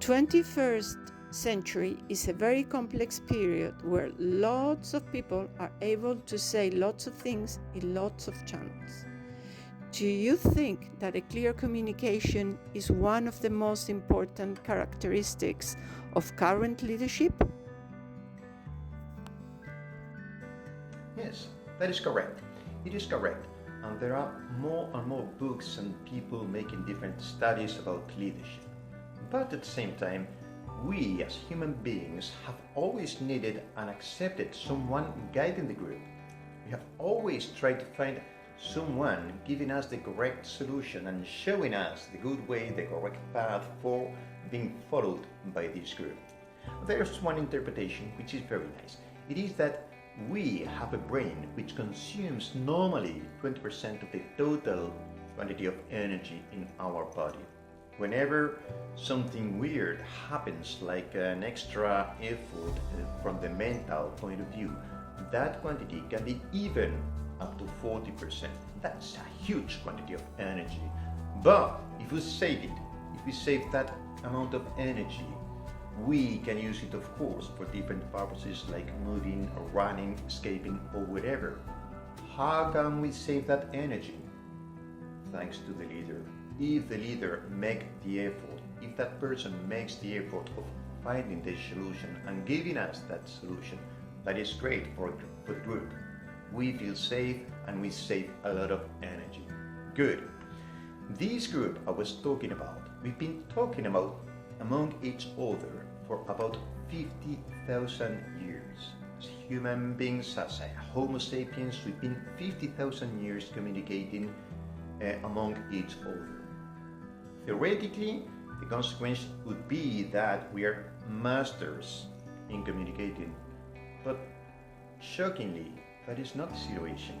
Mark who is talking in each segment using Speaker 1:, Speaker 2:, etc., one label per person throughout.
Speaker 1: 21st century is a very complex period where lots of people are able to say lots of things in lots of channels. Do you think that a clear communication is one of the most important characteristics of current leadership?
Speaker 2: Yes, that is correct. It is correct. And there are more and more books and people making different studies about leadership. But at the same time, we as human beings have always needed and accepted someone guiding the group. We have always tried to find someone giving us the correct solution and showing us the good way, the correct path for being followed by this group. There's one interpretation which is very nice. It is that we have a brain which consumes normally 20% of the total quantity of energy in our body. Whenever something weird happens, like an extra effort from the mental point of view, that quantity can be even up to 40%. That's a huge quantity of energy. But if we save it, if we save that amount of energy, we can use it, of course, for different purposes like moving or running, escaping, or whatever. How can we save that energy? Thanks to the leader. If the leader makes the effort, if that person makes the effort of finding the solution and giving us that solution, that is great for the group. We feel safe and we save a lot of energy. Good. This group I was talking about, we've been talking about among each other for about 50,000 years. As human beings, as Homo Sapiens, we've been 50,000 years communicating among each other. Theoretically, the consequence would be that we are masters in communicating, but shockingly, that is not the situation.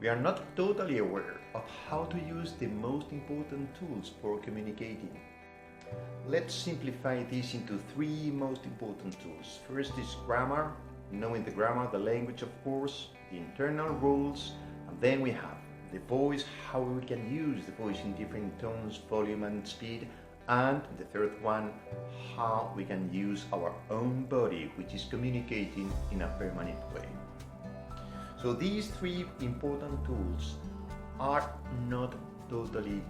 Speaker 2: We are not totally aware of how to use the most important tools for communicating. Let's simplify this into three most important tools. First is grammar, knowing the grammar, the language of course, the internal rules, and then we have the voice, how we can use the voice in different tones, volume and speed, and the third one, how we can use our own body, which is communicating in a permanent way. So these three important tools are not totally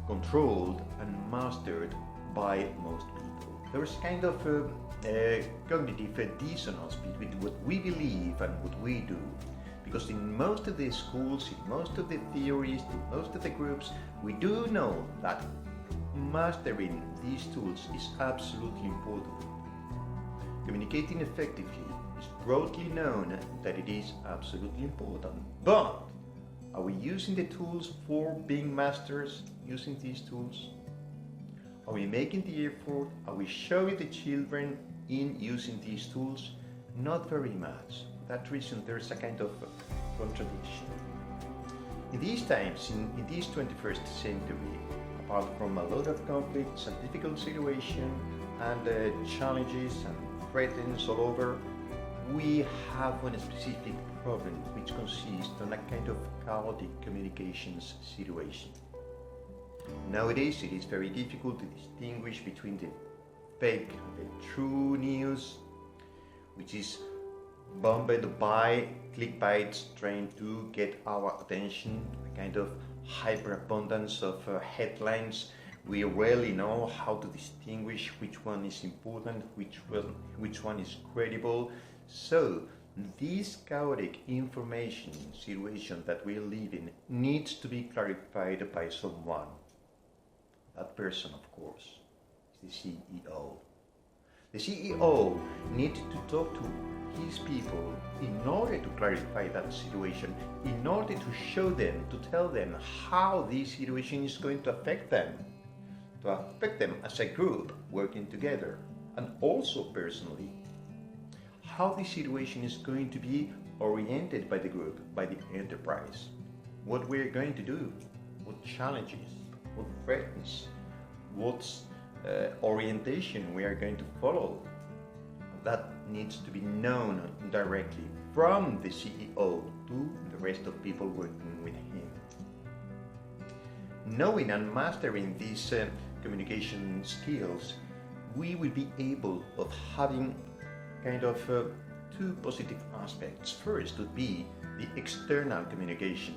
Speaker 2: controlled and mastered by most people. There's kind of a cognitive dissonance between what we believe and what we do. Because in most of the schools, in most of the theories, in most of the groups, we do know that mastering these tools is absolutely important. Communicating effectively is broadly known that it is absolutely important. But are we using the tools for being masters, using these tools? Are we making the effort? Are we showing the children in using these tools? Not very much. For that reason, there's a kind of contradiction. In these times, in this 21st century, apart from a lot of conflicts and difficult situations and challenges and threats all over, we have one specific problem which consists on a kind of chaotic communications situation. Nowadays it is very difficult to distinguish between the fake and the true news, which is bombarded by clickbaits trying to get our attention, a kind of hyperabundance of headlines. We rarely know how to distinguish which one is important, which one is credible. So this chaotic information situation that we live in needs to be clarified by someone. That person, of course, is the CEO. The CEO needs to talk to his people in order to clarify that situation, in order to show them, to tell them how this situation is going to affect them as a group working together, and also personally, how the situation is going to be oriented by the group, by the enterprise, what we're going to do, what challenges, what threats, what orientation we are going to follow. That needs to be known directly from the CEO to the rest of people working with him. Knowing and mastering this communication skills, we will be able of having kind of two positive aspects. First would be the external communication.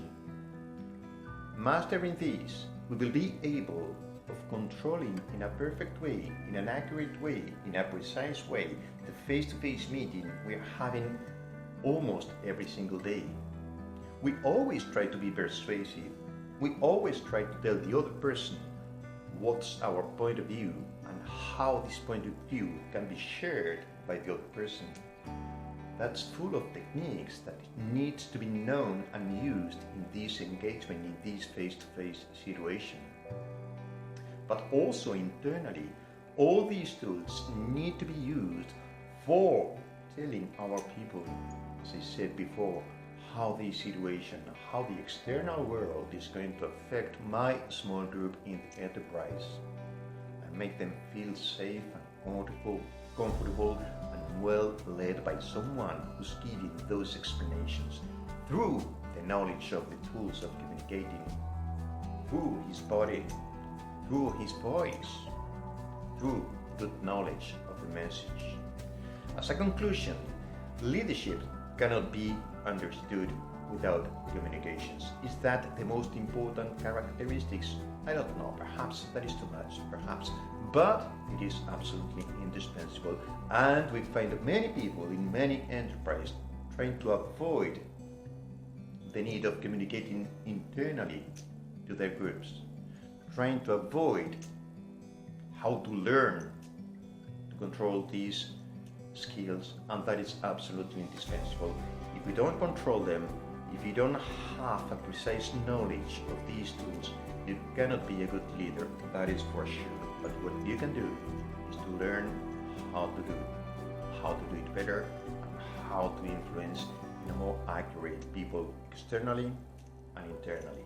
Speaker 2: Mastering these, we will be able of controlling in a perfect way, in an accurate way, in a precise way, the face-to-face meeting we're having almost every single day. We always try to be persuasive. We always try to tell the other person what's our point of view and how this point of view can be shared by the other person. That's full of techniques that needs to be known and used in this engagement, in this face-to-face situation. But also internally, all these tools need to be used for telling our people, as I said before, how the situation, how the external world is going to affect my small group in the enterprise, and make them feel safe and comfortable and well led by someone who's giving those explanations through the knowledge of the tools of communicating, through his body, through his voice, through good knowledge of the message. As a conclusion, leadership cannot be understood without communications. Is that the most important characteristics? I don't know, perhaps that is too much, perhaps, but it is absolutely indispensable, and we find many people in many enterprises trying to avoid the need of communicating internally to their groups, trying to avoid how to learn to control these skills, and that is absolutely indispensable. If we don't control them, if you don't have a precise knowledge of these tools, you cannot be a good leader, that is for sure. But what you can do is to learn how to do it better, and how to influence in a more accurate people externally and internally.